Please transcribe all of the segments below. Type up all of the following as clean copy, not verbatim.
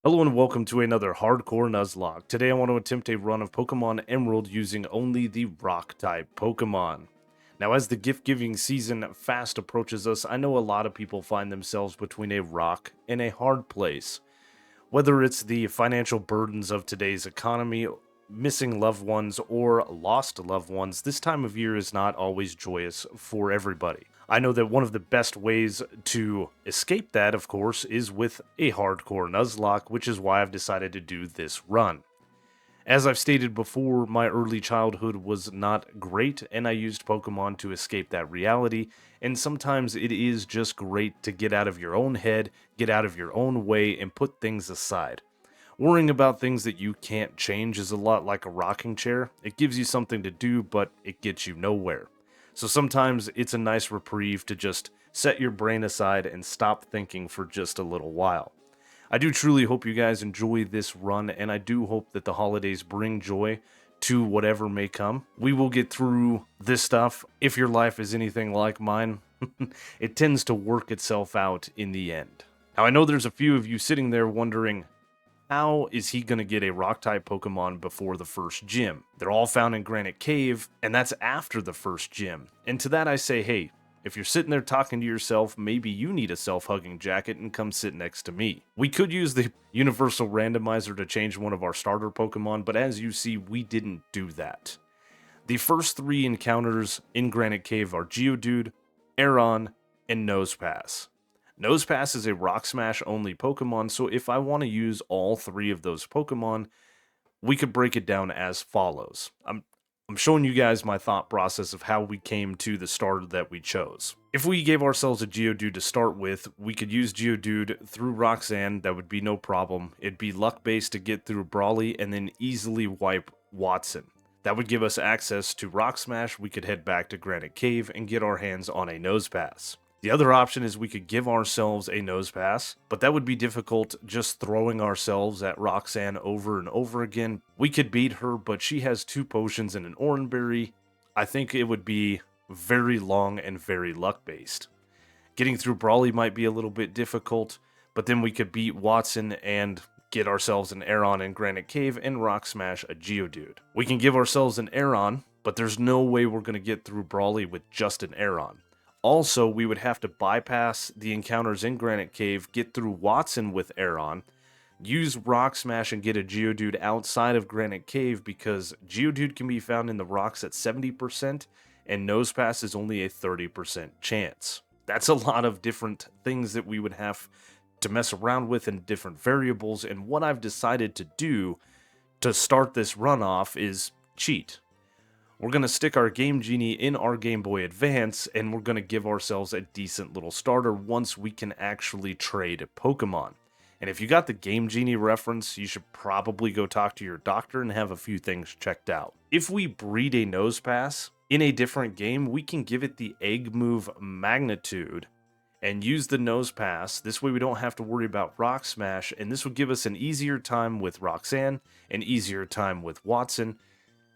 Hello and welcome to another Hardcore Nuzlocke. Today I want to attempt a run of Pokemon Emerald using only the Rock-type Pokemon. Now as the gift-giving season fast approaches us, I know a lot of people find themselves between a rock and a hard place. Whether it's the financial burdens of today's economy, missing loved ones, or lost loved ones, this time of year is not always joyous for everybody. I know that one of the best ways to escape that, of course, is with a hardcore Nuzlocke, which is why I've decided to do this run. As I've stated before, my early childhood was not great, and I used Pokemon to escape that reality, and sometimes it is just great to get out of your own head, get out of your own way, and put things aside. Worrying about things that you can't change is a lot like a rocking chair. It gives you something to do, but it gets you nowhere. So sometimes it's a nice reprieve to just set your brain aside and stop thinking for just a little while. I do truly hope you guys enjoy this run, and I do hope that the holidays bring joy to whatever may come. We will get through this stuff. If your life is anything like mine, it tends to work itself out in the end. Now, I know there's a few of you sitting there wondering, how is he going to get a rock-type Pokemon before the first gym? They're all found in Granite Cave, and that's after the first gym. And to that I say, hey, if you're sitting there talking to yourself, maybe you need a self-hugging jacket and come sit next to me. We could use the Universal Randomizer to change one of our starter Pokemon, but as you see, we didn't do that. The first three encounters in Granite Cave are Geodude, Aron, and Nosepass. Nosepass is a Rock Smash only Pokemon, so if I want to use all three of those Pokemon, we could break it down as follows. I'm showing you guys my thought process of how we came to the starter that we chose. If we gave ourselves a Geodude to start with, we could use Geodude through Roxanne, that would be no problem. It'd be luck-based to get through Brawly and then easily wipe Watson. That would give us access to Rock Smash. We could head back to Granite Cave and get our hands on a Nosepass. The other option is we could give ourselves a Nosepass, but that would be difficult just throwing ourselves at Roxanne over and over again. We could beat her, but she has 2 potions and an Oranberry. I think it would be very long and very luck-based. Getting through Brawly might be a little bit difficult, but then we could beat Watson and get ourselves an Aron in Granite Cave and Rock Smash a Geodude. We can give ourselves an Aron, but there's no way we're going to get through Brawly with just an Aron. Also, we would have to bypass the encounters in Granite Cave, get through Watson with Aron, use Rock Smash and get a Geodude outside of Granite Cave because Geodude can be found in the rocks at 70% and Nosepass is only a 30% chance. That's a lot of different things that we would have to mess around with and different variables, and what I've decided to do to start this run off is cheat. We're going to stick our Game Genie in our Game Boy Advance, and we're going to give ourselves a decent little starter once we can actually trade Pokemon. And if you got the Game Genie reference, you should probably go talk to your doctor and have a few things checked out. If we breed a Nosepass in a different game, we can give it the Egg move Magnitude and use the Nosepass. This way we don't have to worry about Rock Smash, and this would give us an easier time with Roxanne, an easier time with Watson.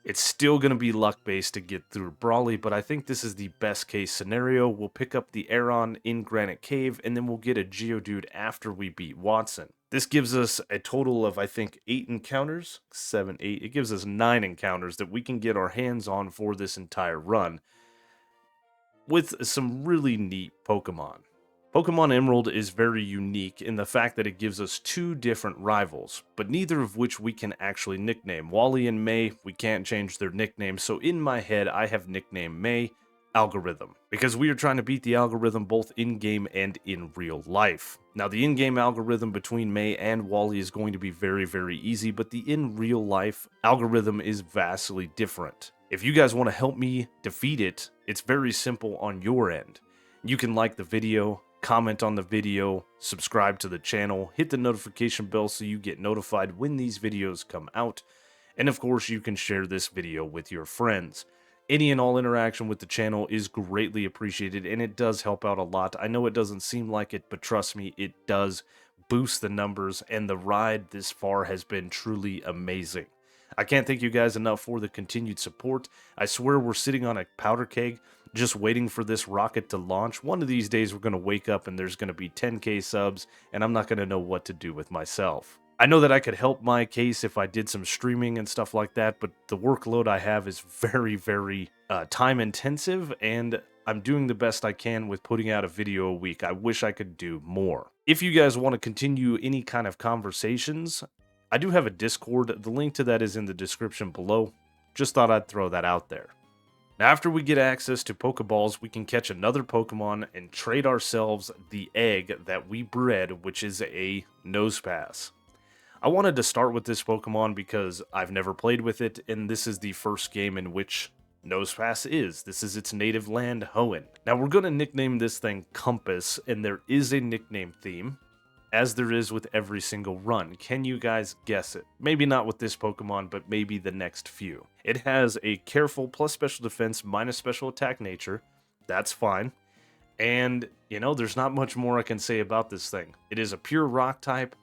It's still going to be luck-based to get through Brawly, but I think this is the best-case scenario. We'll pick up the Aron in Granite Cave, and then we'll get a Geodude after we beat Watson. This gives us a total of, I think, 8 encounters. 7, 8. It gives us 9 encounters that we can get our hands on for this entire run with some really neat Pokemon. Pokemon Emerald is very unique in the fact that it gives us 2 different rivals, but neither of which we can actually nickname. Wally and May, we can't change their nicknames, so in my head I have nicknamed May Algorithm, because we are trying to beat the algorithm both in-game and in real life. Now the in-game algorithm between May and Wally is going to be very, very easy, but the in real life algorithm is vastly different. If you guys want to help me defeat it, it's very simple on your end. You can like the video, comment on the video, subscribe to the channel, hit the notification bell so you get notified when these videos come out, and of course you can share this video with your friends. Any and all interaction with the channel is greatly appreciated, and it does help out a lot. I know it doesn't seem like it, but trust me, it does boost the numbers, and the ride this far has been truly amazing. I can't thank you guys enough for the continued support. I swear we're sitting on a powder keg just waiting for this rocket to launch. One of these days we're going to wake up and there's going to be 10K subs, and I'm not going to know what to do with myself. I know that I could help my case if I did some streaming and stuff like that, but the workload I have is very, very time intensive, and I'm doing the best I can with putting out a video a week. I wish I could do more. If you guys want to continue any kind of conversations, I do have a Discord. The link to that is in the description below. Just thought I'd throw that out there. Now, after we get access to Pokeballs, we can catch another Pokemon and trade ourselves the egg that we bred, which is a Nosepass. I wanted to start with this Pokemon because I've never played with it, and this is the first game in which Nosepass is. This is its native land, Hoenn. Now, we're going to nickname this thing Compass, and there is a nickname theme, as there is with every single run. Can you guys guess it? Maybe not with this Pokemon, but maybe the next few. It has a Careful plus Special Defense minus Special Attack nature. That's fine. And, you know, there's not much more I can say about this thing. It is a pure rock type.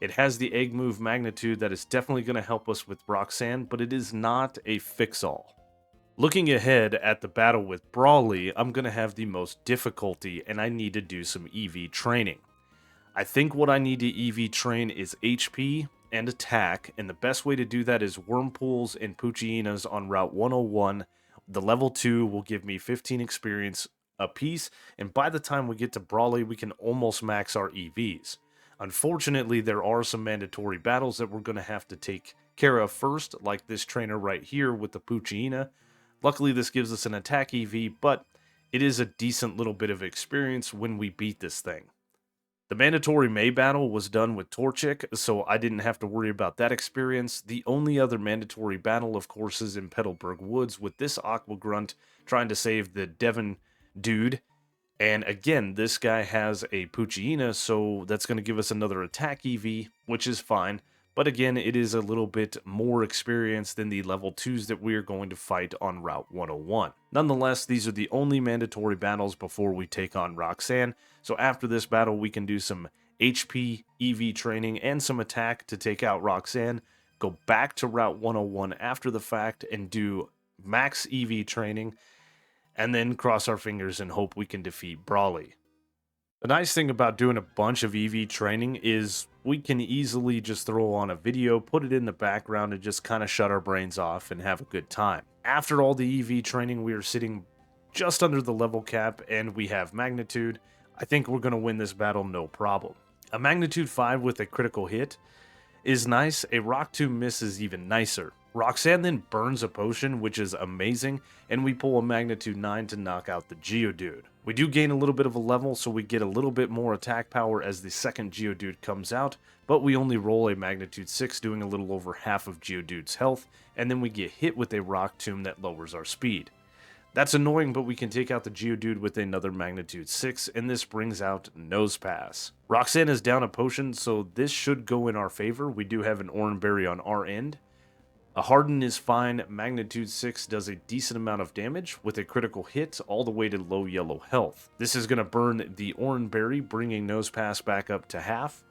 It has the egg move magnitude that is definitely going to help us with Roxanne, but it is not a fix-all. Looking ahead at the battle with Brawly, I'm going to have the most difficulty, and I need to do some EV training. I think what I need to EV train is HP and attack, and the best way to do that is Wurmpools and Poochyenas on Route 101. The level 2 will give me 15 experience apiece, and by the time we get to Brawly, we can almost max our EVs. Unfortunately, there are some mandatory battles that we're going to have to take care of first, like this trainer right here with the Poochyyena. Luckily, this gives us an attack EV, but it is a decent little bit of experience when we beat this thing. The mandatory May battle was done with Torchic, so I didn't have to worry about that experience. The only other mandatory battle, of course, is in Petalburg Woods with this Aqua Grunt trying to save the Devon dude. And again, this guy has a Poochyyena, so that's going to give us another attack EV, which is fine. But again, it is a little bit more experience than the level 2s that we are going to fight on Route 101. Nonetheless, these are the only mandatory battles before we take on Roxanne. So after this battle, we can do some HP, EV training, and some attack to take out Roxanne. Go back to Route 101 after the fact and do max EV training. And then cross our fingers and hope we can defeat Brawly. The nice thing about doing a bunch of EV training is we can easily just throw on a video, put it in the background, and just kind of shut our brains off and have a good time. After all the EV training, we are sitting just under the level cap, and we have Magnitude. I think we're going to win this battle no problem. A Magnitude 5 with a critical hit is nice. A Rock Tomb miss is even nicer. Roxanne then burns a potion, which is amazing, and we pull a Magnitude 9 to knock out the Geodude. We do gain a little bit of a level, so we get a little bit more attack power as the second Geodude comes out, but we only roll a Magnitude 6, doing a little over half of Geodude's health, and then we get hit with a Rock Tomb that lowers our speed. That's annoying, but we can take out the Geodude with another Magnitude 6, and this brings out Nosepass. Roxanne is down a potion, so this should go in our favor. We do have an Oran Berry on our end. A Harden is fine. Magnitude 6 does a decent amount of damage with a critical hit all the way to low yellow health. This is going to burn the Oran Berry, bringing Nosepass back up to half.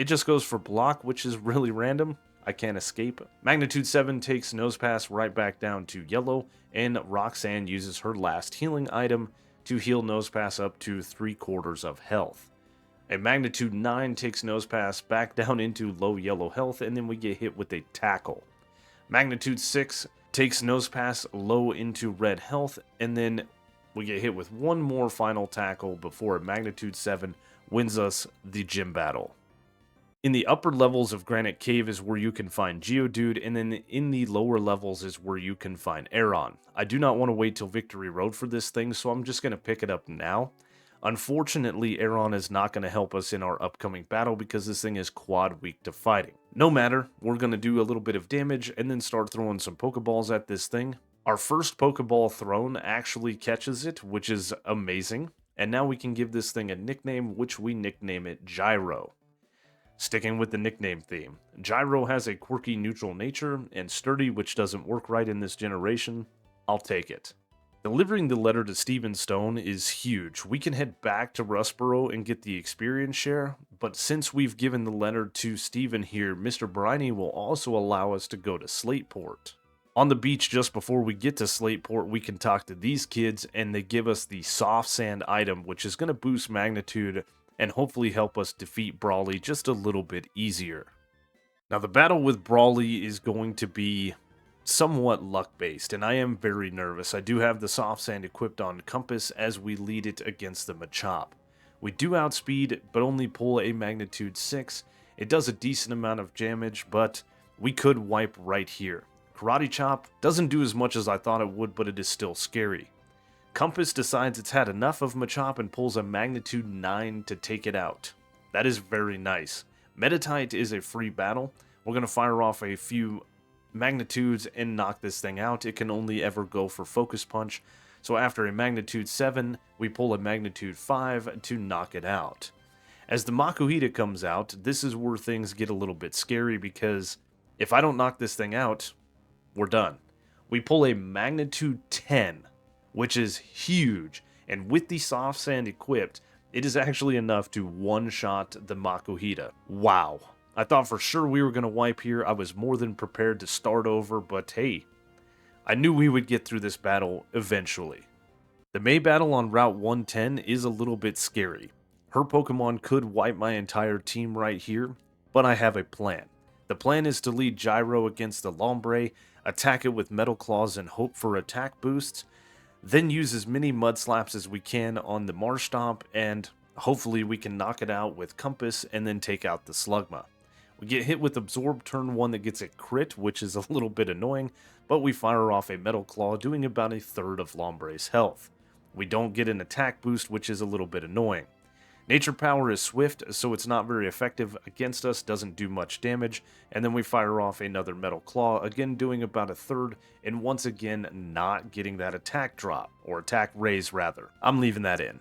It just goes for block, which is really random. I can't escape. Magnitude 7 takes Nosepass right back down to yellow, and Roxanne uses her last healing item to heal Nosepass up to 3/4 of health. A Magnitude 9 takes Nosepass back down into low yellow health, and then we get hit with a Tackle. Magnitude 6 takes Nosepass low into red health, and then we get hit with one more final tackle before a Magnitude 7 wins us the gym battle. In the upper levels of Granite Cave is where you can find Geodude, and then in the lower levels is where you can find Aeron. I do not want to wait till Victory Road for this thing, so I'm just going to pick it up now. Unfortunately, Aeron is not going to help us in our upcoming battle because this thing is quad weak to fighting. No matter, we're going to do a little bit of damage and then start throwing some Pokeballs at this thing. Our first Pokeball thrown actually catches it, which is amazing. And now we can give this thing a nickname, which we nickname it Gyro. Sticking with the nickname theme, Gyro has a quirky neutral nature and sturdy, which doesn't work right in this generation. I'll take it. Delivering the letter to Steven Stone is huge. We can head back to Rustboro and get the experience share, but since we've given the letter to Steven here, Mr. Briney will also allow us to go to Slateport. On the beach just before we get to Slateport, we can talk to these kids, and they give us the soft sand item, which is going to boost magnitude and hopefully help us defeat Brawly just a little bit easier. Now, the battle with Brawly is going to be somewhat luck-based, and I am very nervous. I do have the soft sand equipped on Compass as we lead it against the Machop. We do outspeed, but only pull a magnitude 6. It does a decent amount of damage, but we could wipe right here. Karate Chop doesn't do as much as I thought it would, but it is still scary. Compass decides it's had enough of Machop and pulls a magnitude 9 to take it out. That is very nice. Metatite is a free battle. We're going to fire off a few magnitudes and knock this thing out. It can only ever go for Focus Punch. So after a magnitude 7, we pull a magnitude 5 to knock it out. As the Makuhita comes out, this is where things get a little bit scary because if I don't knock this thing out, we're done. We pull a magnitude 10, which is huge, and with the soft sand equipped, it is actually enough to one-shot the Makuhita. Wow. I thought for sure we were going to wipe here. I was more than prepared to start over, but hey, I knew we would get through this battle eventually. The May battle on Route 110 is a little bit scary. Her Pokemon could wipe my entire team right here, but I have a plan. The plan is to lead Gyro against the Lombre, attack it with Metal Claws and hope for attack boosts, then use as many Mud Slaps as we can on the Marshtomp, and hopefully we can knock it out with Compass and then take out the Slugma. We get hit with Absorb turn 1 that gets a crit, which is a little bit annoying, but we fire off a Metal Claw, doing about a third of Lombre's health. We don't get an attack boost, which is a little bit annoying. Nature Power is swift, so it's not very effective against us, doesn't do much damage, and then we fire off another Metal Claw, again doing about a third, and once again not getting that attack drop, or attack raise rather. I'm leaving that in.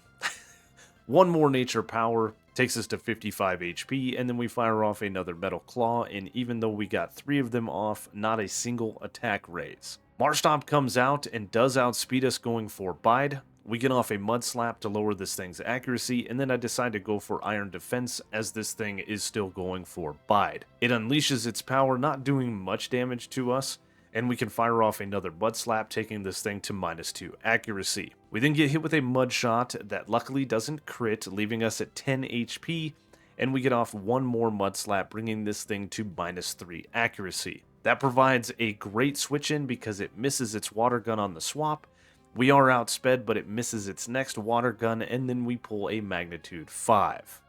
One more Nature Power takes us to 55 HP, and then we fire off another Metal Claw, and even though we got 3 of them off, not a single attack raise. Marshtomp comes out and does outspeed us going for Bide. We get off a Mud Slap to lower this thing's accuracy, and then I decide to go for Iron Defense as this thing is still going for Bide. It unleashes its power, not doing much damage to us, and we can fire off another Mud Slap, taking this thing to -2 accuracy. We then get hit with a Mud Shot that luckily doesn't crit, leaving us at 10 HP, and we get off one more Mud Slap, bringing this thing to -3 accuracy. That provides a great switch in because it misses its Water Gun on the swap. We are outsped, but it misses its next Water Gun, and then we pull a magnitude 5.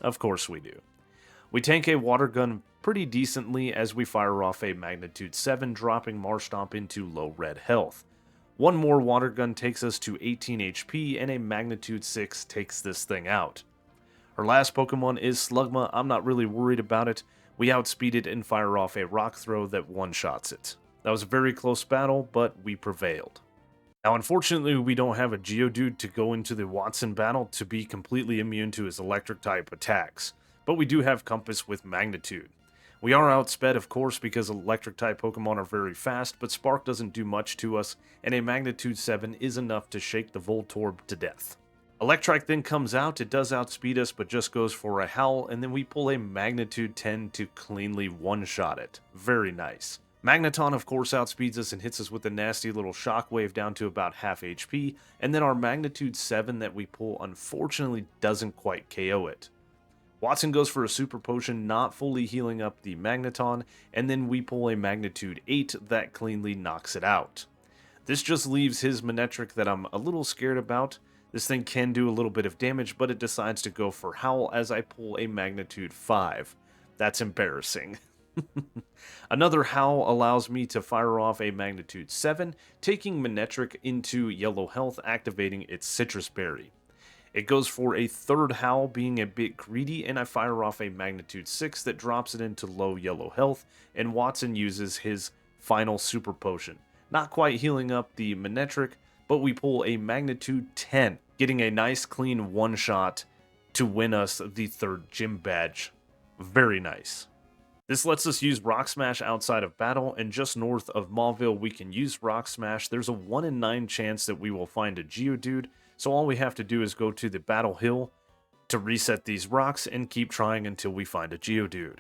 Of course we do. We tank a Water Gun pretty decently as we fire off a magnitude 7, dropping Marshtomp into low red health. One more Water Gun takes us to 18 HP, and a magnitude 6 takes this thing out. Our last Pokemon is Slugma. I'm not really worried about it. We outspeed it and fire off a Rock Throw that one-shots it. That was a very close battle, but we prevailed. Now, unfortunately, we don't have a Geodude to go into the Watson battle to be completely immune to his Electric-type attacks, but we do have Compass with Magnitude. We are outsped, of course, because Electric-type Pokemon are very fast, but Spark doesn't do much to us, and a Magnitude 7 is enough to shake the Voltorb to death. Electrike then comes out, it does outspeed us, but just goes for a Howl, and then we pull a Magnitude 10 to cleanly one-shot it. Very nice. Magneton, of course, outspeeds us and hits us with a nasty little shockwave down to about half HP, and then our Magnitude 7 that we pull unfortunately doesn't quite KO it. Watson goes for a Super Potion, not fully healing up the Magneton, and then we pull a Magnitude 8 that cleanly knocks it out. This just leaves his Manectric that I'm a little scared about. This thing can do a little bit of damage, but it decides to go for Howl as I pull a Magnitude 5. That's embarrassing. Another Howl allows me to fire off a Magnitude 7, taking Manectric into yellow health, activating its Citrus Berry. It goes for a third Howl, being a bit greedy, and I fire off a Magnitude 6 that drops it into low yellow health, and Watson uses his final Super Potion. Not quite healing up the Manectric, but we pull a Magnitude 10, getting a nice clean one-shot to win us the third gym badge. Very nice. This lets us use Rock Smash outside of battle, and just north of Mauville we can use Rock Smash. There's a 1 in 9 chance that we will find a Geodude, so all we have to do is go to the Battle Hill to reset these rocks and keep trying until we find a Geodude.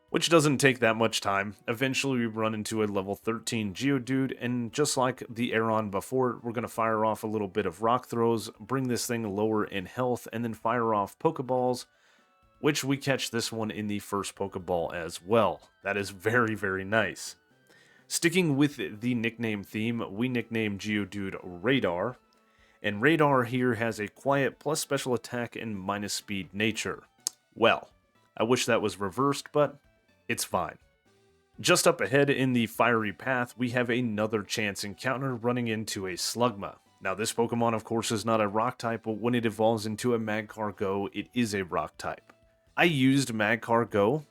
Which doesn't take that much time. Eventually we run into a level 13 Geodude, and just like the Aeron before, we're going to fire off a little bit of Rock Throws, bring this thing lower in health, and then fire off Pokeballs, which we catch this one in the first Pokeball as well. That is very, very nice. Sticking with the nickname theme, we nickname Geodude Radar, and Radar here has a quiet plus special attack and minus speed nature. Well, I wish that was reversed, but it's fine. Just up ahead in the fiery path, we have another chance encounter running into a Slugma. Now this Pokemon of course is not a rock type, but when it evolves into a Magcargo, it is a rock type. I used Magcargo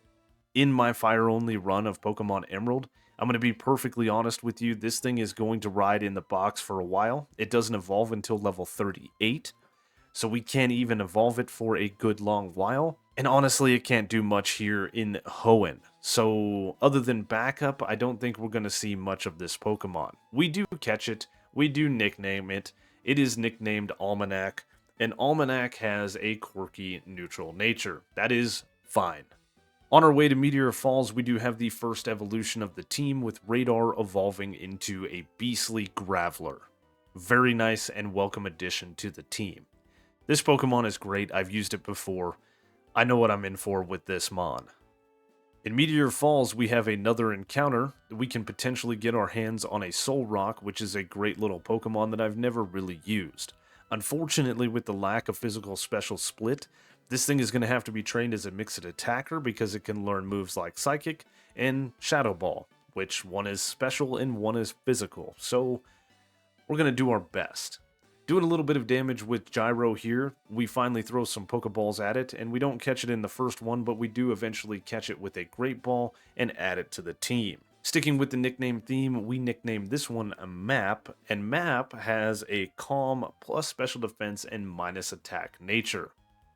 in my fire only run of Pokemon Emerald. I'm going to be perfectly honest with you, this thing is going to ride in the box for a while. It doesn't evolve until level 38, so we can't even evolve it for a good long while. And honestly, it can't do much here in Hoenn. So other than backup, I don't think we're going to see much of this Pokemon. We do catch it, we do nickname it. It is nicknamed Almanac, and Almanac has a quirky neutral nature. That is fine. On our way to Meteor Falls, we do have the first evolution of the team, with Radar evolving into a beastly Graveler. Very nice and welcome addition to the team. This Pokemon is great, I've used it before. I know what I'm in for with this Mon. In Meteor Falls, we have another encounter. We can potentially get our hands on a Solrock, which is a great little Pokemon that I've never really used. Unfortunately, with the lack of physical special split, this thing is going to have to be trained as a mixed attacker because it can learn moves like Psychic and Shadow Ball, which one is special and one is physical. So we're going to do our best. Doing a little bit of damage with Gyro here, we finally throw some Pokeballs at it, and we don't catch it in the first one, but we do eventually catch it with a Great Ball and add it to the team. Sticking with the nickname theme, we nicknamed this one a Map, and Map has a Calm plus special defense and minus attack nature.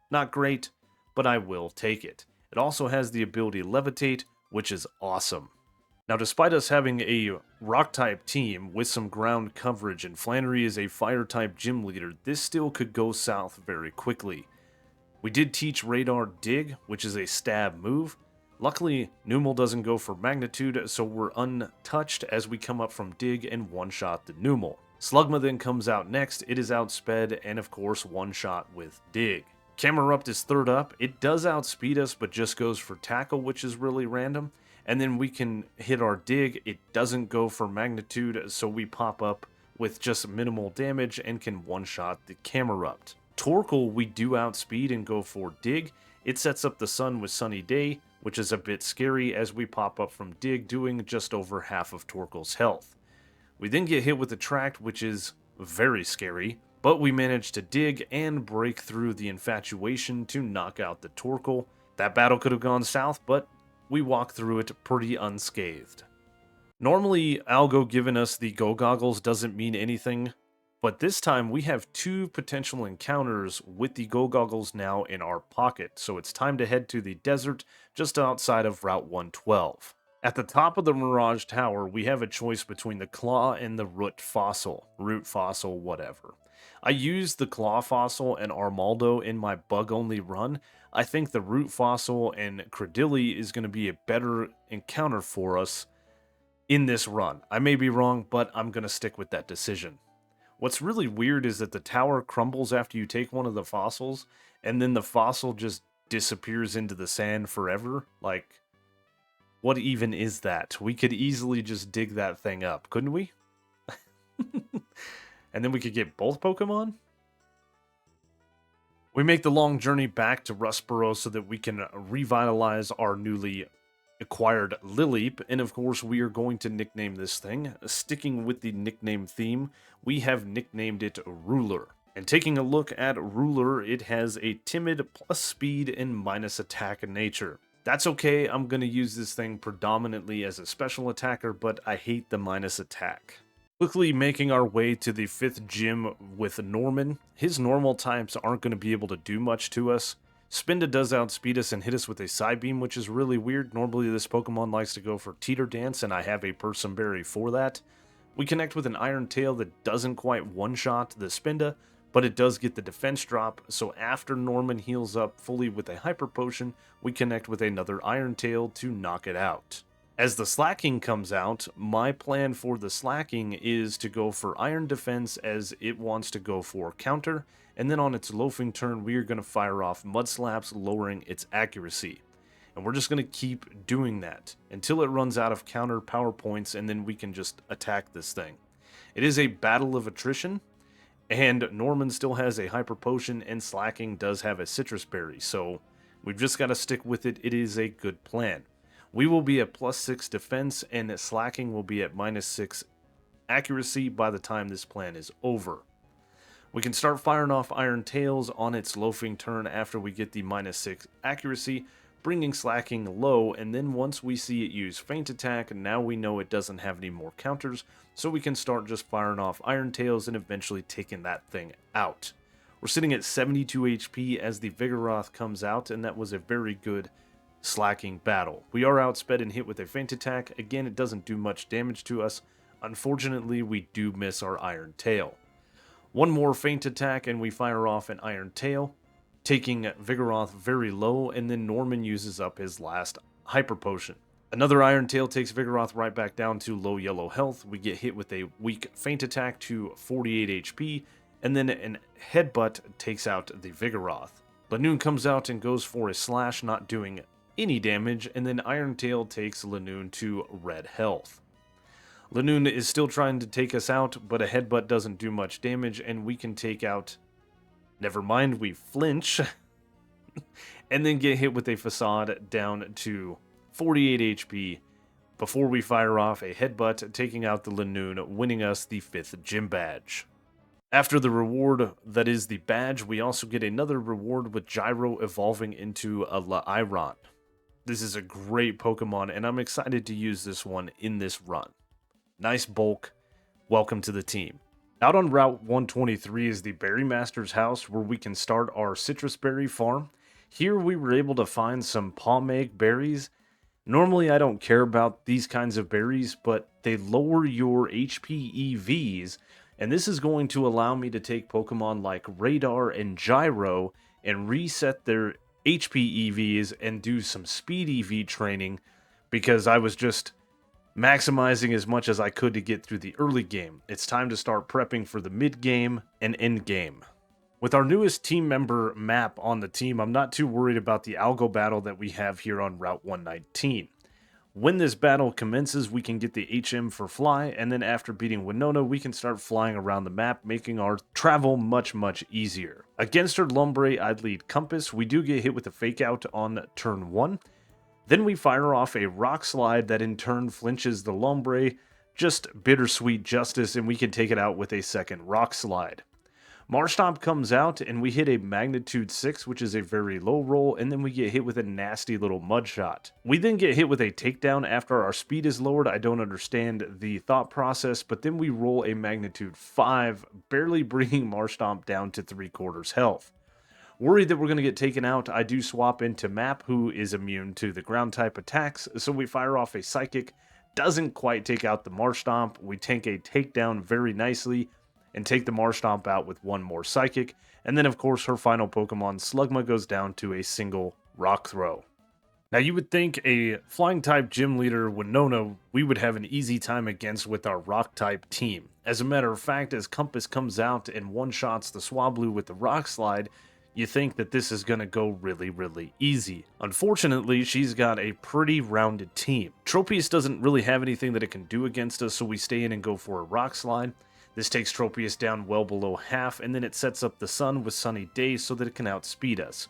Not great, but I will take it. It also has the ability Levitate, which is awesome. Now, despite us having a rock-type team with some ground coverage and Flannery is a fire-type gym leader, this still could go south very quickly. We did teach Radar Dig, which is a stab move. Luckily, Numel doesn't go for magnitude, so we're untouched as we come up from Dig and one-shot the Numel. Slugma then comes out next, it is outsped, and of course one-shot with Dig. Camerupt is third up. It does outspeed us, but just goes for Tackle, which is really random. And then we can hit our Dig. It doesn't go for magnitude, so we pop up with just minimal damage and can one-shot the Camerupt. Torkoal we do outspeed and go for Dig. It sets up the Sun with Sunny Day, which is a bit scary as we pop up from Dig, doing just over half of Torkoal's health. We then get hit with Attract, which is very scary, but we manage to Dig and break through the Infatuation to knock out the Torkoal. That battle could have gone south, but we walk through it pretty unscathed. Normally, Algo giving us the Go Goggles doesn't mean anything, but this time we have two potential encounters with the Go Goggles now in our pocket, so it's time to head to the desert just outside of Route 112. At the top of the Mirage Tower, we have a choice between the Claw and the Root Fossil, whatever. I used the Claw Fossil and Armaldo in my bug-only run. I think the Root Fossil and Credilli is going to be a better encounter for us in this run. I may be wrong, but I'm going to stick with that decision. What's really weird is that the tower crumbles after you take one of the fossils, and then the fossil just disappears into the sand forever. Like, what even is that? We could easily just dig that thing up, couldn't we? And then we could get both Pokemon? We make the long journey back to Rustboro so that we can revitalize our newly acquired Lileep, and of course we are going to nickname this thing. Sticking with the nickname theme, we have nicknamed it Ruler. And taking a look at Ruler, it has a timid plus speed and minus attack nature. That's okay, I'm going to use this thing predominantly as a special attacker, but I hate the minus attack. Quickly making our way to the 5th gym with Norman. His normal types aren't going to be able to do much to us. Spinda does outspeed us and hit us with a Side Beam, which is really weird. Normally this Pokemon likes to go for Teeter Dance, and I have a Berry for that. We connect with an Iron Tail that doesn't quite one-shot the Spinda, but it does get the defense drop, so after Norman heals up fully with a Hyper Potion, we connect with another Iron Tail to knock it out. As the slacking comes out, my plan for the slacking is to go for iron defense as it wants to go for counter, and then on its loafing turn we are going to fire off mud slaps, lowering its accuracy. And we're just going to keep doing that until it runs out of counter power points, and then we can just attack this thing. It is a battle of attrition, and Norman still has a hyper potion, and slacking does have a citrus berry, so we've just got to stick with it. It is a good plan. We will be at +6 defense, and slacking will be at -6 accuracy by the time this plan is over. We can start firing off iron tails on its loafing turn after we get the -6 accuracy, bringing slacking low, and then once we see it use feint attack, now we know it doesn't have any more counters, so we can start just firing off iron tails and eventually taking that thing out. We're sitting at 72 HP as the Vigoroth comes out, and that was a very good slacking battle. We are outsped and hit with a feint attack. Again, it doesn't do much damage to us. Unfortunately, we do miss our iron tail. One more feint attack and we fire off an iron tail, taking Vigoroth very low, and then Norman uses up his last hyper potion. Another iron tail takes Vigoroth right back down to low yellow health. We get hit with a weak feint attack to 48 HP, and then an headbutt takes out the Vigoroth. Lanoon comes out and goes for a slash, not doing any damage, and then Iron Tail takes Lanoon to red health. Lanoon is still trying to take us out, but a headbutt doesn't do much damage, and we can take out... Never mind, we flinch, and then get hit with a facade down to 48 HP before we fire off a headbutt, taking out the Lanoon, winning us the 5th gym badge. After the reward that is the badge, we also get another reward with Gyro evolving into a Lairon. This is a great Pokemon, and I'm excited to use this one in this run. Nice bulk. Welcome to the team. Out on Route 123 is the Berry Master's house, where we can start our citrus berry farm. Here we were able to find some pomegg berries. Normally I don't care about these kinds of berries, but they lower your HP EVs, and this is going to allow me to take Pokemon like Radar and Gyro and reset their HP EVs and do some speed EV training, because I was just maximizing as much as I could to get through the early game. It's time to start prepping for the mid game and end game. With our newest team member map on the team, I'm not too worried about the algo battle that we have here on Route 119. When this battle commences, we can get the HM for fly, and then after beating Winona, we can start flying around the map, making our travel much easier. Against her Lombre, I'd lead Compass. We do get hit with a fake out on turn 1. Then we fire off a rock slide that in turn flinches the Lombre. Just bittersweet justice, and we can take it out with a second rock slide. Marshtomp comes out, and we hit a magnitude 6, which is a very low roll, and then we get hit with a nasty little mud shot. We then get hit with a takedown after our speed is lowered. I don't understand the thought process, but then we roll a magnitude 5, barely bringing Marshtomp down to 3/4 health. Worried that we're going to get taken out, I do swap into Map, who is immune to the ground type attacks, so we fire off a Psychic. Doesn't quite take out the Marshtomp. We tank a takedown very nicely and take the Marshtomp out with one more Psychic, and then of course her final Pokemon, Slugma, goes down to a single Rock Throw. Now you would think a Flying type gym leader Winona we would have an easy time against with our Rock type team. As a matter of fact, as Compass comes out and one-shots the Swablu with the Rock Slide, you think that this is going to go really easy. Unfortunately, she's got a pretty rounded team. Tropius doesn't really have anything that it can do against us, so we stay in and go for a Rock Slide. This takes Tropius down well below half, and then it sets up the Sun with Sunny Days so that it can outspeed us.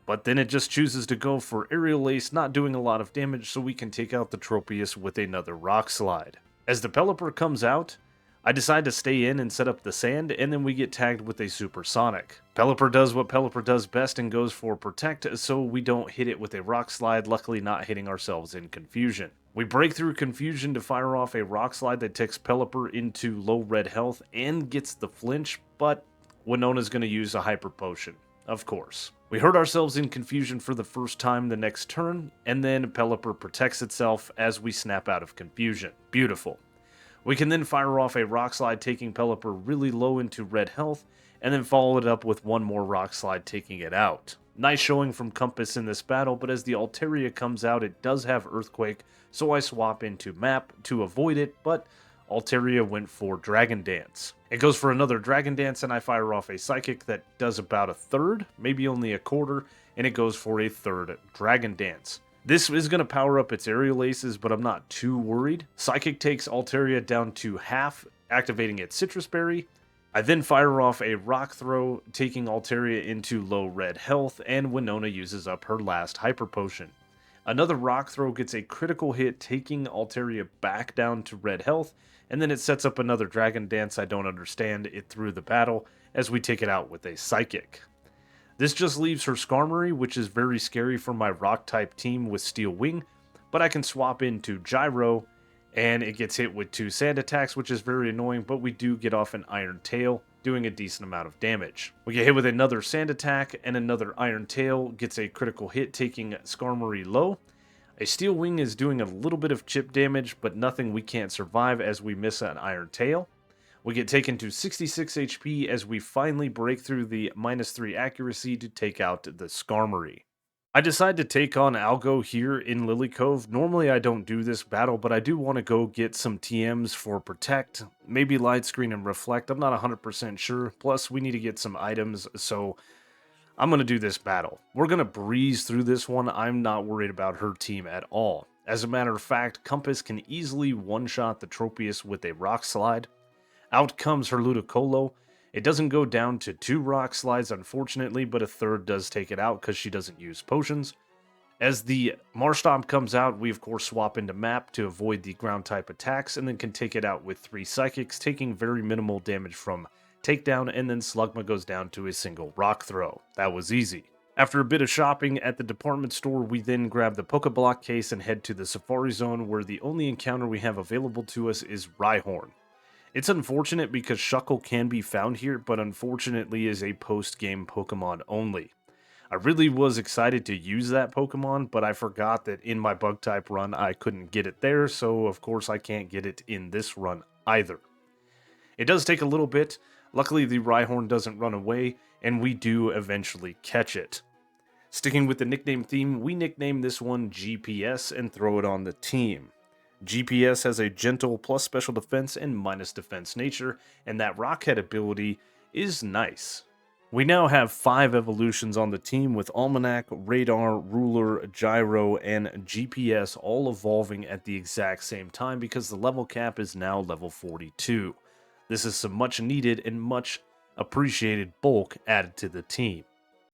But then it just chooses to go for Aerial Ace, not doing a lot of damage, so we can take out the Tropius with another Rock Slide. As the Pelipper comes out, I decide to stay in and set up the Sand, and then we get tagged with a Supersonic. Pelipper does what Pelipper does best and goes for Protect, so we don't hit it with a Rock Slide, luckily not hitting ourselves in Confusion. We break through Confusion to fire off a Rock Slide that takes Pelipper into low red health and gets the flinch, but Winona's going to use a Hyper Potion, of course. We hurt ourselves in Confusion for the first time the next turn, and then Pelipper protects itself as we snap out of Confusion. Beautiful. We can then fire off a Rock Slide, taking Pelipper really low into red health, and then follow it up with one more Rock Slide, taking it out. Nice showing from Compass in this battle, but as the Altaria comes out, it does have Earthquake, so I swap into Map to avoid it, but Altaria went for Dragon Dance. It goes for another Dragon Dance, and I fire off a Psychic that does about a third, maybe only a quarter, and it goes for a third Dragon Dance. This is going to power up its aerial aces, but I'm not too worried. Psychic takes Altaria down to half, activating its Citrus Berry. I then fire off a Rock Throw, taking Altaria into low red health, and Winona uses up her last Hyper Potion. Another Rock Throw gets a critical hit, taking Altaria back down to red health, and then it sets up another Dragon Dance I don't understand it through the battle, as we take it out with a Psychic. This just leaves her Skarmory, which is very scary for my Rock-type team with Steel Wing, but I can swap into Gyro, and it gets hit with 2 Sand attacks, which is very annoying, but we do get off an Iron Tail, doing a decent amount of damage. We get hit with another Sand attack, and another Iron Tail gets a critical hit, taking Skarmory low. A Steel Wing is doing a little bit of chip damage, but nothing we can't survive as we miss an Iron Tail. We get taken to 66 HP as we finally break through the -3 accuracy to take out the Skarmory. I decide to take on Algo here in Lily Cove. Normally I don't do this battle, but I do want to go get some TMs for Protect, maybe Light Screen and Reflect. I'm not 100% sure. Plus, we need to get some items, so I'm going to do this battle. We're going to breeze through this one. I'm not worried about her team at all. As a matter of fact, Compass can easily one-shot the Tropius with a Rock Slide. Out comes her Ludicolo. It doesn't go down to 2 Rock Slides, unfortunately, but a third does take it out because she doesn't use potions. As the Marshtomp comes out, we of course swap into Map to avoid the ground-type attacks, and then can take it out with 3 Psychics, taking very minimal damage from Takedown, and then Slugma goes down to a single Rock Throw. That was easy. After a bit of shopping at the department store, we then grab the Pokeblock case and head to the Safari Zone, where the only encounter we have available to us is Rhyhorn. It's unfortunate because Shuckle can be found here, but unfortunately is a post-game Pokemon only. I really was excited to use that Pokemon, but I forgot that in my Bug-type run I couldn't get it there, so of course I can't get it in this run either. It does take a little bit. Luckily the Rhyhorn doesn't run away, and we do eventually catch it. Sticking with the nickname theme, we nickname this one GPS and throw it on the team. GPS has a gentle plus special defense and minus defense nature, and that Rockhead ability is nice. We now have 5 evolutions on the team with Almanac, Radar, Ruler, Gyro, and GPS all evolving at the exact same time because the level cap is now level 42. This is some much needed and much appreciated bulk added to the team.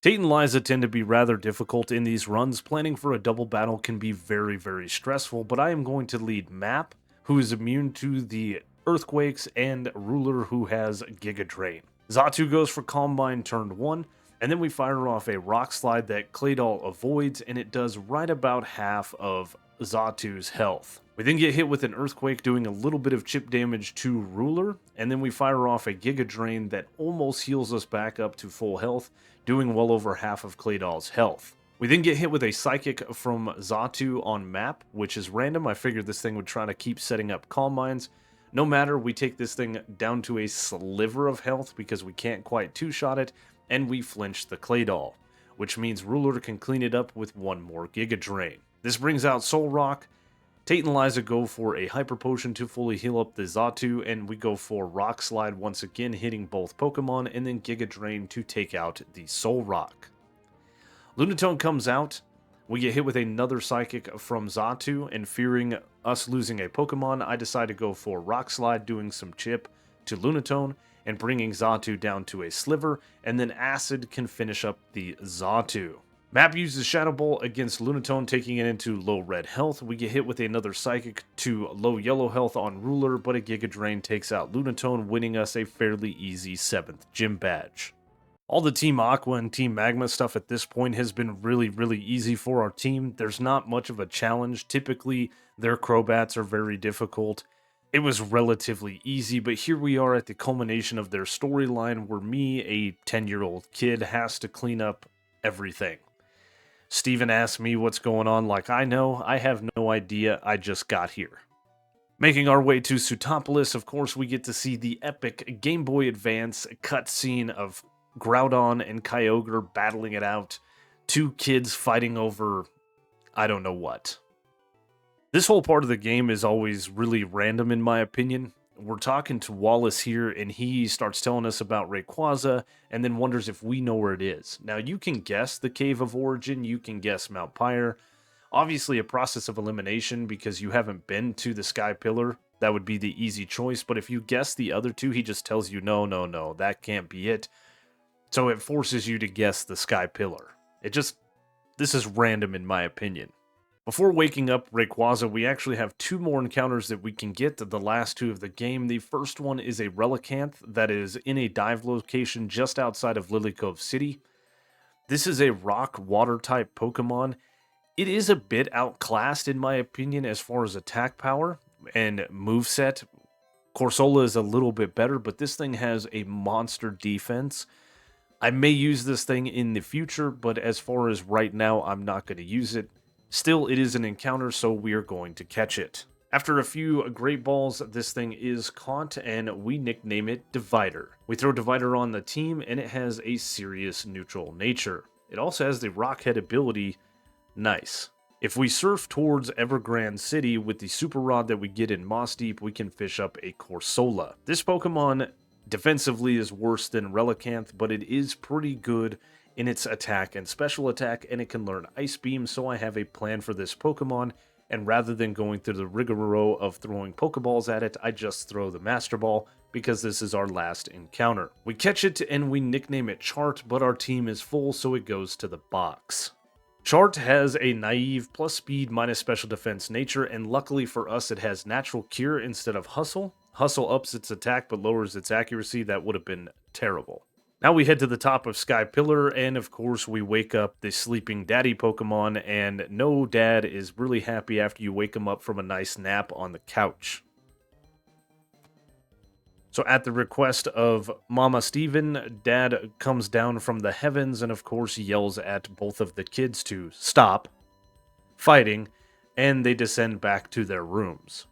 Tate and Liza tend to be rather difficult in these runs. Planning for a double battle can be very, very stressful, but I am going to lead Map, who is immune to the Earthquakes, and Ruler, who has Giga Drain. Xatu goes for Calm Mind turn 1, and then we fire off a Rock Slide that Claydol avoids, and it does right about half of Xatu's health. We then get hit with an Earthquake, doing a little bit of chip damage to Ruler, and then we fire off a Giga Drain that almost heals us back up to full health, doing well over half of Claydol's health. We then get hit with a Psychic from Xatu on Map, which is random. I figured this thing would try to keep setting up Calm Minds. No matter, we take this thing down to a sliver of health because we can't quite two-shot it, and we flinch the Claydol, which means Ruler can clean it up with 1 more Giga Drain. This brings out Soul Rock. Tate and Liza go for a Hyper Potion to fully heal up the Xatu, and we go for Rock Slide once again, hitting both Pokemon, and then Giga Drain to take out the Soul Rock. Lunatone comes out. We get hit with another Psychic from Xatu, and fearing us losing a Pokemon, I decide to go for Rock Slide, doing some chip to Lunatone, and bringing Xatu down to a sliver, and then Acid can finish up the Xatu. Map uses Shadow Ball against Lunatone, taking it into low red health. We get hit with another Psychic to low yellow health on Ruler, but a Giga Drain takes out Lunatone, winning us a fairly easy 7th gym badge. All the Team Aqua and Team Magma stuff at this point has been really, really easy for our team. There's not much of a challenge. Typically, their Crobats are very difficult. It was relatively easy, but here we are at the culmination of their storyline where me, a 10-year-old kid, has to clean up everything. Steven asked me what's going on like I know. I have no idea. I just got here. Making our way to Sutopolis, of course, we get to see the epic Game Boy Advance cutscene of Groudon and Kyogre battling it out. two kids fighting over I don't know what. This whole part of the game is always really random in my opinion. We're talking to Wallace here, and he starts telling us about Rayquaza, and then wonders if we know where it is. Now, you can guess the Cave of Origin, you can guess Mount Pyre. Obviously, a process of elimination because you haven't been to the Sky Pillar. That would be the easy choice, but if you guess the other two, he just tells you, no, no, no, that can't be it. So it forces you to guess the Sky Pillar. This is random in my opinion. Before waking up Rayquaza, we actually have two more encounters that we can get, the last two of the game. The first one is a Relicanth that is in a dive location just outside of Lily Cove City. This is a rock water type Pokemon. It is a bit outclassed in my opinion as far as attack power and moveset. Corsola is a little bit better, but this thing has a monster defense. I may use this thing in the future, but as far as right now, I'm not going to use it. Still, it is an encounter, so we are going to catch it. After a few Great Balls, this thing is caught, and we nickname it Divider. We throw Divider on the team, and it has a serious neutral nature. It also has the Rockhead ability. Nice. If we surf towards Evergrande City with the Super Rod that we get in Moss Deep, we can fish up a Corsola. This Pokemon defensively is worse than Relicanth, but it is pretty good in its attack and special attack, and it can learn Ice Beam, so I have a plan for this Pokemon, and rather than going through the rigmarole of throwing Pokeballs at it, I just throw the Master Ball, because this is our last encounter. We catch it, and we nickname it Chart, but our team is full, so it goes to the box. Chart has a naive plus speed minus special defense nature, and luckily for us it has natural cure instead of hustle. Hustle ups its attack but lowers its accuracy. That would have been terrible. Now we head to the top of Sky Pillar, and of course we wake up the sleeping daddy Pokemon, and no, dad is really happy after you wake him up from a nice nap on the couch. So at the request of Mama Steven, Dad comes down from the heavens and of course yells at both of the kids to stop fighting, and they descend back to their rooms.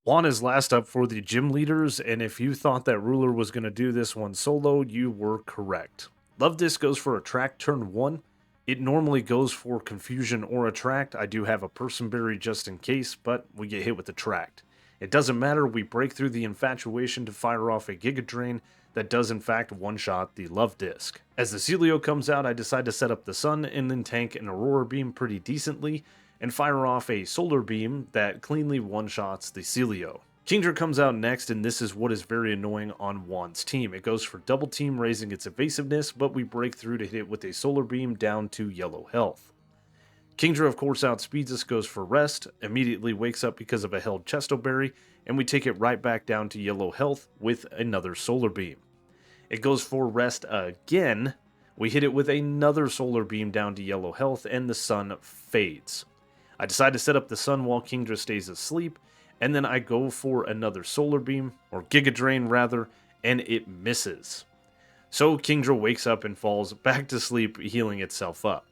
Juan is last up for the gym leaders, and if you thought that Ruler was going to do this one solo, you were correct. Love Disc goes for Attract turn 1. It normally goes for Confusion or Attract. I do have a Person Berry just in case, but we get hit with Attract. It doesn't matter, we break through the Infatuation to fire off a Giga Drain that does in fact one-shot the Love Disc. As the Celio comes out, I decide to set up the Sun and then tank an Aurora Beam pretty decently, and fire off a Solar Beam that cleanly one-shots the Celio. Kingdra comes out next, and this is what is very annoying on Juan's team. It goes for Double Team, raising its evasiveness, but we break through to hit it with a Solar Beam down to yellow health. Kingdra, of course, outspeeds us, goes for Rest, immediately wakes up because of a held Chesto Berry, and we take it right back down to yellow health with another Solar Beam. It goes for Rest again, we hit it with another Solar Beam down to yellow health, and the Sun fades. I decide to set up the Sun while Kingdra stays asleep, and then I go for another Solar Beam, or Giga Drain rather, and it misses. So Kingdra wakes up and falls back to sleep, healing itself up.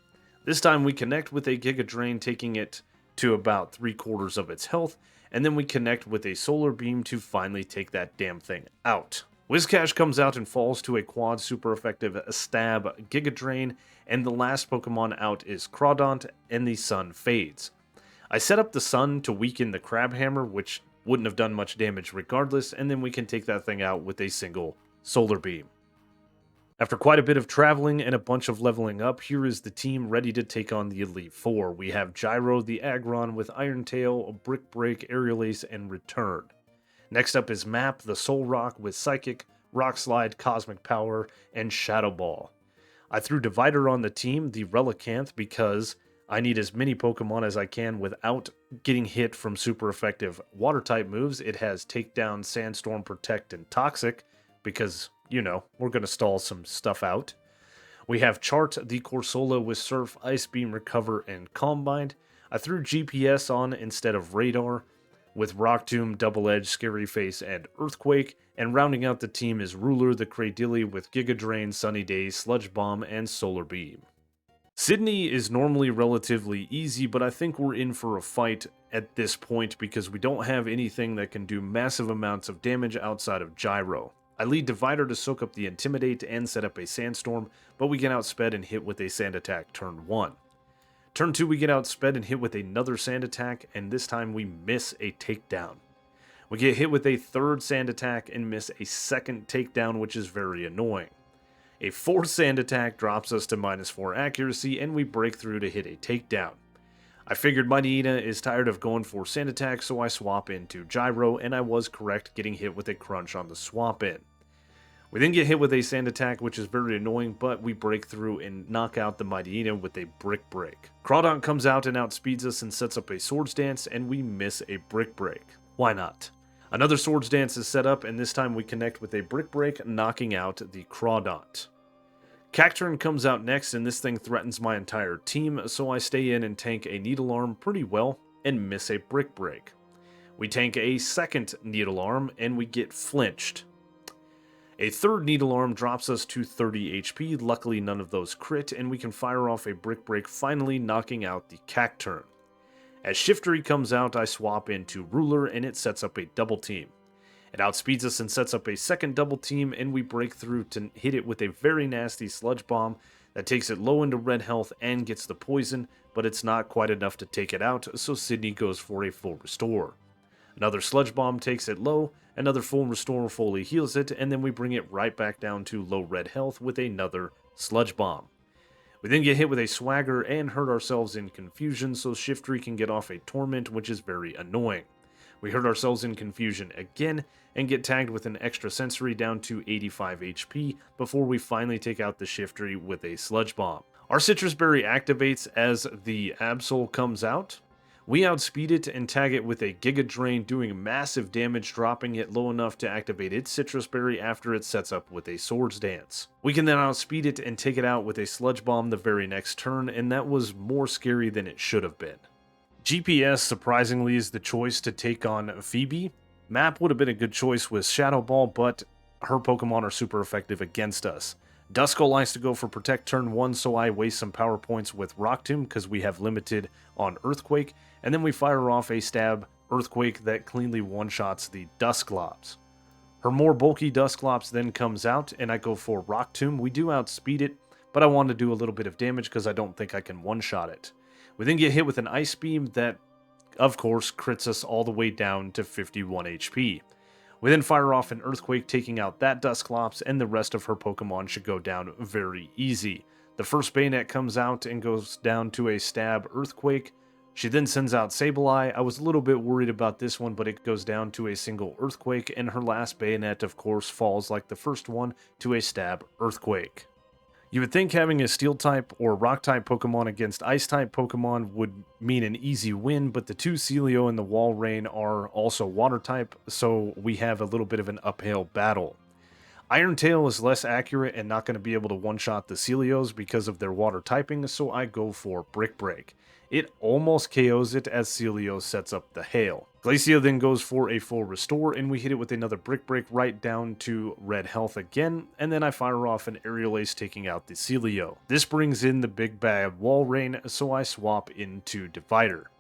This time we connect with a Giga Drain, taking it to about 3/4 of its health, and then we connect with a Solar Beam to finally take that damn thing out. Whiscash comes out and falls to a quad super effective Stab Giga Drain, and the last Pokemon out is Crawdont, and the Sun fades. I set up the Sun to weaken the Crabhammer, which wouldn't have done much damage regardless, and then we can take that thing out with a single Solar Beam. After quite a bit of traveling and a bunch of leveling up, here is the team ready to take on the Elite Four. We have Gyro the Aggron with Iron Tail, Brick Break, Aerial Ace, and Return. Next up is Map the Soul Rock with Psychic, Rock Slide, Cosmic Power, and Shadow Ball. I threw Divider on the team, the Relicanth, because I need as many Pokemon as I can without getting hit from super effective Water-type moves. It has Takedown, Sandstorm, Protect, and Toxic, because, you know, we're going to stall some stuff out. We have Chart the Corsola with Surf, Ice Beam, Recover, and Calm Mind. I threw GPS on instead of Radar, with Rock Tomb, Double Edge, Scary Face, and Earthquake, and rounding out the team is Ruler the Cradilly with Giga Drain, Sunny Days, Sludge Bomb, and Solar Beam. Sidney is normally relatively easy, but I think we're in for a fight at this point because we don't have anything that can do massive amounts of damage outside of Gyro. I lead Divider to soak up the Intimidate and set up a Sandstorm, but we get outsped and hit with a Sand Attack turn 1. Turn 2 we get outsped and hit with another Sand Attack, and this time we miss a Takedown. We get hit with a third Sand Attack and miss a second Takedown, which is very annoying. A fourth Sand Attack drops us to -4 accuracy, and we break through to hit a Takedown. I figured Mighty Ina is tired of going for Sand Attack, so I swap into Gyro, and I was correct, getting hit with a Crunch on the swap in. We then get hit with a Sand Attack, which is very annoying, but we break through and knock out the Mighty Ina with a Brick Break. Crawdaunt comes out and outspeeds us and sets up a Swords Dance, and we miss a Brick Break. Why not? Another Swords Dance is set up, and this time we connect with a Brick Break, knocking out the Crawdaunt. Cacturn comes out next, and this thing threatens my entire team, so I stay in and tank a Needle Arm pretty well, and miss a Brick Break. We tank a second Needle Arm, and we get flinched. A third Needle Arm drops us to 30 HP, luckily none of those crit, and we can fire off a Brick Break, finally knocking out the Cacturn. As Shiftery comes out, I swap into Ruler, and it sets up a double team. It outspeeds us and sets up a second double team, and we break through to hit it with a very nasty Sludge Bomb that takes it low into red health and gets the poison, but it's not quite enough to take it out, so Sidney goes for a full restore. Another Sludge Bomb takes it low, another full restore fully heals it, and then we bring it right back down to low red health with another Sludge Bomb. We then get hit with a Swagger and hurt ourselves in Confusion, so Shiftery can get off a Torment, which is very annoying. We hurt ourselves in Confusion again, and get tagged with an extra Sensory down to 85 HP, before we finally take out the Shiftery with a Sludge Bomb. Our Citrus Berry activates as the Absol comes out. We outspeed it and tag it with a Giga Drain, doing massive damage, dropping it low enough to activate its Citrus Berry after it sets up with a Swords Dance. We can then outspeed it and take it out with a Sludge Bomb the very next turn, and that was more scary than it should have been. GPS surprisingly is the choice to take on Phoebe. Map would have been a good choice with Shadow Ball, but her Pokemon are super effective against us. Duskull likes to go for Protect turn 1, so I waste some power points with Rock Tomb because we have limited on Earthquake, and then we fire off a Stab Earthquake that cleanly one-shots the Dusclops. Her more bulky Dusclops then comes out, and I go for Rock Tomb. We do outspeed it, but I want to do a little bit of damage because I don't think I can one-shot it. We then get hit with an Ice Beam that, of course, crits us all the way down to 51 HP. We then fire off an Earthquake, taking out that Dusclops, and the rest of her Pokemon should go down very easy. The first Bayonet comes out and goes down to a Stab Earthquake. She then sends out Sableye. I was a little bit worried about this one, but it goes down to a single Earthquake, and her last Bayonet, of course, falls like the first one to a Stab Earthquake. You would think having a Steel-type or Rock-type Pokemon against Ice-type Pokemon would mean an easy win, but the two Celio and the Walrein are also Water-type, so we have a little bit of an uphill battle. Iron Tail is less accurate and not going to be able to one-shot the Celios because of their Water typing, so I go for Brick Break. It almost KOs it as Celio sets up the Hail. Glacia then goes for a full restore, and we hit it with another Brick Break right down to red health again, and then I fire off an Aerial Ace taking out the Celio. This brings in the big bad Walrein, so I swap into Divider.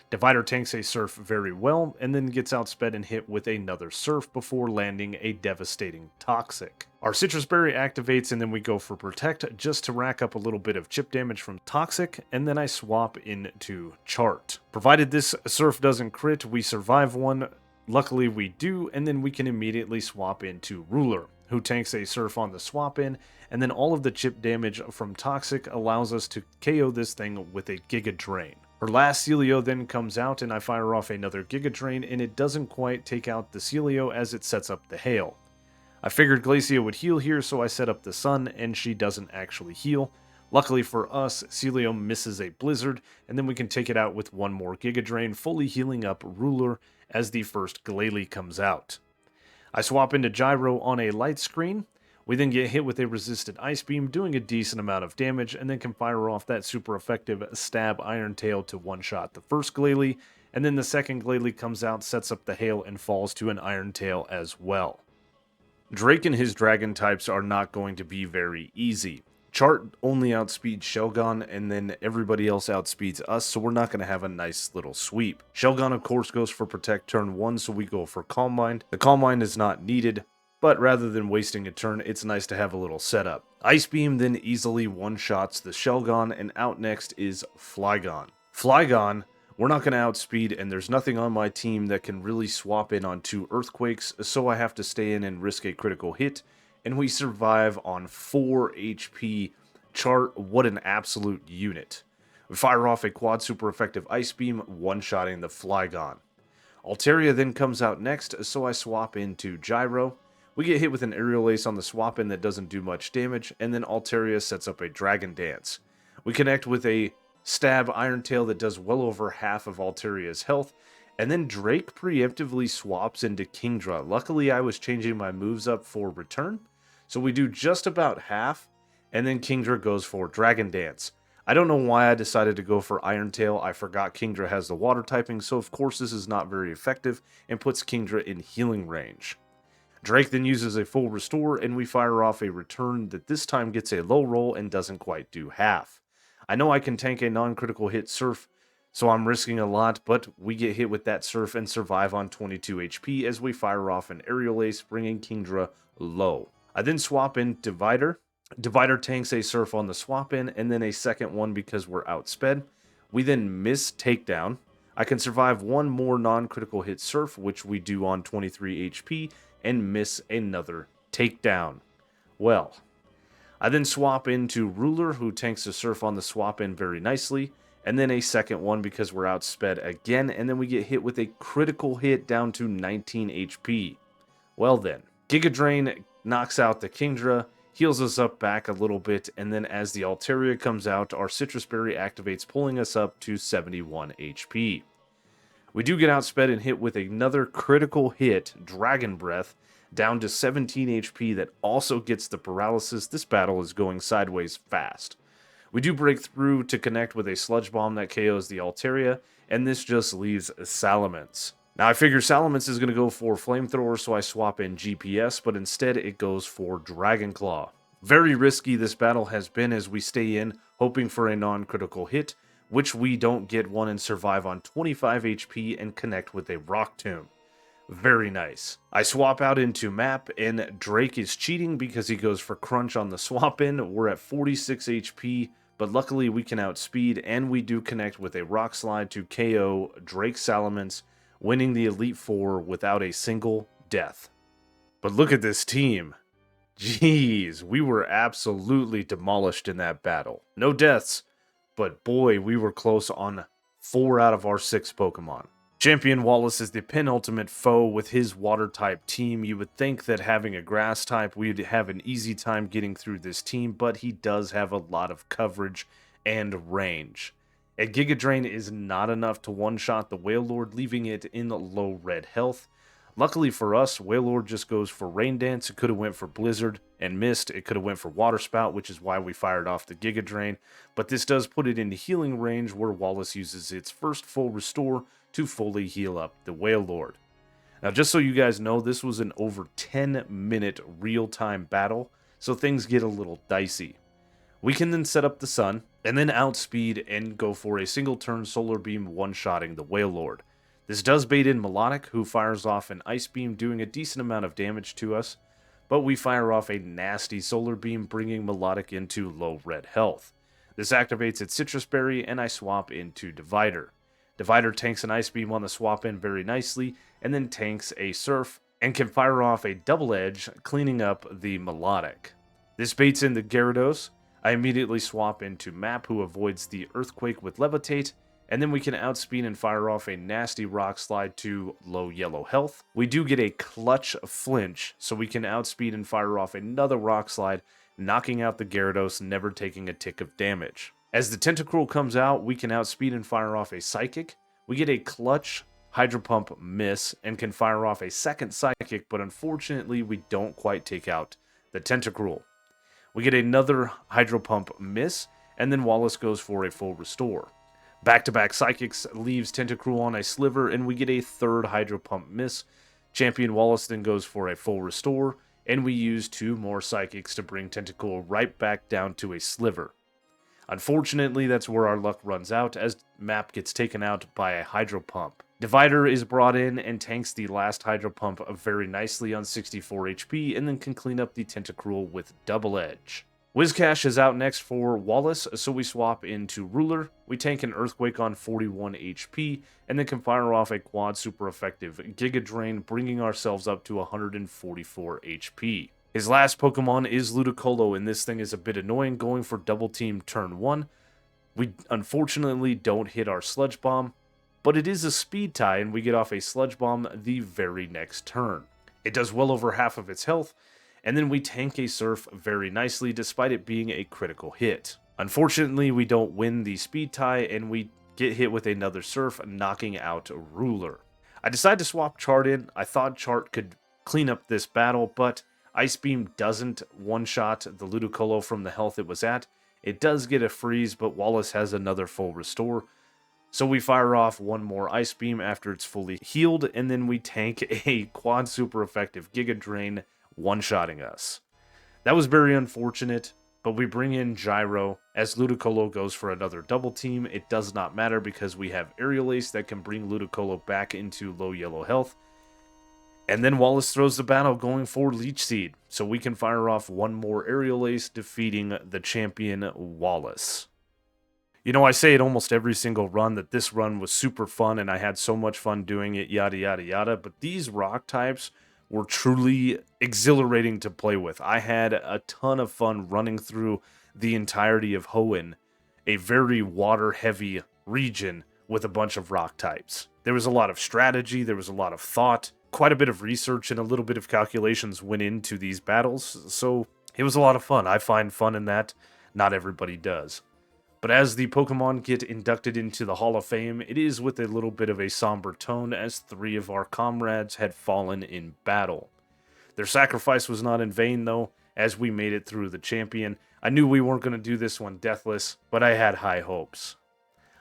Divider tanks a Surf very well, and then gets outsped and hit with another Surf before landing a devastating Toxic. Our Citrus Berry activates, and then we go for Protect just to rack up a little bit of chip damage from Toxic, and then I swap into Chart. Provided this Surf doesn't crit, we survive one. Luckily we do, and then we can immediately swap into Ruler, who tanks a Surf on the swap in, and then all of the chip damage from Toxic allows us to KO this thing with a Giga Drain. Her last Celio then comes out, and I fire off another Giga Drain, and it doesn't quite take out the Celio as it sets up the Hail. I figured Glacia would heal here, so I set up the Sun, and she doesn't actually heal. Luckily for us, Celio misses a Blizzard, and then we can take it out with one more Giga Drain, fully healing up Ruler as the first Glalie comes out. I swap into Gyro on a light screen. We then get hit with a resisted Ice Beam, doing a decent amount of damage, and then can fire off that super effective Stab Iron Tail to one-shot the first Glalie, and then the second Glalie comes out, sets up the Hail, and falls to an Iron Tail as well. Drake and his Dragon types are not going to be very easy. Chart only outspeeds Shelgon, and then everybody else outspeeds us, so we're not going to have a nice little sweep. Shelgon, of course, goes for Protect turn 1, so we go for Calm Mind. The Calm Mind is not needed. but rather than wasting a turn, it's nice to have a little setup. Ice Beam then easily one-shots the Shelgon, and out next is Flygon. Flygon, we're not going to outspeed, and there's nothing on my team that can really swap in on 2 Earthquakes, so I have to stay in and risk a critical hit, and we survive on 4 HP. Chart, what an absolute unit. We fire off a quad super effective Ice Beam, one-shotting the Flygon. Altaria then comes out next, so I swap into Gyro. We get hit with an Aerial Ace on the swap in that doesn't do much damage, and then Altaria sets up a Dragon Dance. We connect with a Stab Iron Tail that does well over half of Altaria's health, and then Drake preemptively swaps into Kingdra. Luckily, I was changing my moves up for return, so we do just about half, and then Kingdra goes for Dragon Dance. I don't know why I decided to go for Iron Tail. I forgot Kingdra has the water typing, so of course this is not very effective and puts Kingdra in healing range. Drake then uses a full restore, and we fire off a return that this time gets a low roll and doesn't quite do half. I know I can tank a non-critical hit Surf, so I'm risking a lot, but we get hit with that Surf and survive on 22 HP as we fire off an Aerial Ace, bringing Kingdra low. I then swap in Divider. Divider tanks a Surf on the swap in, and then a second one because we're outsped. We then miss Takedown. I can survive one more non-critical hit Surf, which we do on 23 HP, and miss another Takedown. Well, I then swap into Ruler, who tanks a Surf on the swap in very nicely, and then a second one because we're outsped again, and then we get hit with a critical hit down to 19 HP. Well then, Giga Drain knocks out the Kingdra, heals us up back a little bit, and then as the Altaria comes out, our Citrus Berry activates, pulling us up to 71 HP. We do get outsped and hit with another critical hit, Dragon Breath, down to 17 HP that also gets the paralysis. This battle is going sideways fast. We do break through to connect with a Sludge Bomb that KOs the Altaria, and this just leaves Salamence. Now I figure Salamence is going to go for Flamethrower, so I swap in GPS, but instead it goes for Dragon Claw. Very risky this battle has been as we stay in, hoping for a non-critical hit, which we don't get one and survive on 25 HP and connect with a Rock Tomb. Very nice. I swap out into Map, and Drake is cheating because he goes for Crunch on the swap in. We're at 46 HP, but luckily we can outspeed, and we do connect with a Rock Slide to KO Drake Salamence, winning the Elite Four without a single death. But look at this team. Jeez, we were absolutely demolished in that battle. No deaths, but boy, we were close on 4 out of our 6 Pokemon. Champion Wallace is the penultimate foe with his Water-type team. You would think that having a Grass-type, we'd have an easy time getting through this team, but he does have a lot of coverage and range. A Giga Drain is not enough to one-shot the Wailord, leaving it in low red health. Luckily for us, Wailord just goes for Rain Dance. It could have went for Blizzard and missed. It could have went for Water Spout, which is why we fired off the Giga Drain. But this does put it into healing range where Wallace uses its first full restore to fully heal up the Wailord. Now, just so you guys know, this was an over 10-minute real-time battle, so things get a little dicey. We can then set up the Sun, and then outspeed and go for a single turn Solar Beam one-shotting the Wailord. This does bait in Melodic, who fires off an Ice Beam, doing a decent amount of damage to us, but we fire off a nasty Solar Beam, bringing Melodic into low red health. This activates its Citrus Berry, and I swap into Divider. Divider tanks an Ice Beam on the swap in very nicely, and then tanks a Surf, and can fire off a Double Edge, cleaning up the Melodic. This baits in the Gyarados. I immediately swap into Map, who avoids the Earthquake with Levitate, and then we can outspeed and fire off a nasty Rock Slide to low yellow health. We do get a clutch flinch, so we can outspeed and fire off another Rock Slide, knocking out the Gyarados, never taking a tick of damage. As the Tentacruel comes out, we can outspeed and fire off a Psychic. We get a clutch Hydro Pump miss and can fire off a second Psychic, but unfortunately we don't quite take out the Tentacruel. We get another Hydro Pump miss, and then Wallace goes for a full restore. Back-to-back Psychics leaves Tentacruel on a sliver, and we get a third Hydro Pump miss. Champion Wallace then goes for a full restore, and we use 2 more Psychics to bring Tentacruel right back down to a sliver. Unfortunately, that's where our luck runs out as map gets taken out by a hydro pump. Divider is brought in and tanks the last hydro pump very nicely on 64 HP and then can clean up the Tentacruel with double edge. Wizcash is out next for Wallace, so we swap into Ruler. We tank an Earthquake on 41 HP, and then can fire off a quad super effective Giga Drain, bringing ourselves up to 144 HP. His last Pokemon is Ludicolo, and this thing is a bit annoying going for double team turn 1. We unfortunately don't hit our Sludge Bomb, but it is a speed tie, and we get off a Sludge Bomb the very next turn. It does well over half of its health, and then we tank a Surf very nicely despite it being a critical hit. Unfortunately, we don't win the speed tie, and we get hit with another Surf, knocking out Ruler. I decided to swap Chart in. I thought Chart could clean up this battle, but Ice Beam doesn't one-shot the Ludicolo from the health it was at. It does get a freeze, but Wallace has another full restore. So we fire off one more Ice Beam after it's fully healed, and then we tank a quad super effective Giga Drain, one-shotting us. That was very unfortunate, but we bring in Gyro. As Ludicolo goes for another double team, it does not matter because we have Aerial Ace that can bring Ludicolo back into low yellow health. And then Wallace throws the battle going for Leech Seed, so we can fire off one more Aerial Ace, defeating the champion Wallace. You know, I say it almost every single run that this run was super fun and I had so much fun doing it, yada yada yada, but these rock types were truly exhilarating to play with. I had a ton of fun running through the entirety of Hoenn, a very water-heavy region with a bunch of rock types. There was a lot of strategy, there was a lot of thought, quite a bit of research, and a little bit of calculations went into these battles, so it was a lot of fun. I find fun in that. Not everybody does. But as the Pokemon get inducted into the Hall of Fame, it is with a little bit of a somber tone as 3 of our comrades had fallen in battle. Their sacrifice was not in vain though, as we made it through the champion. I knew we weren't going to do this one deathless, but I had high hopes.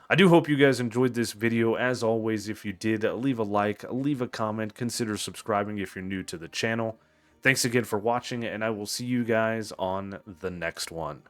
I do hope you guys enjoyed this video. As always, if you did, leave a like, leave a comment, consider subscribing if you're new to the channel. Thanks again for watching, and I will see you guys on the next one.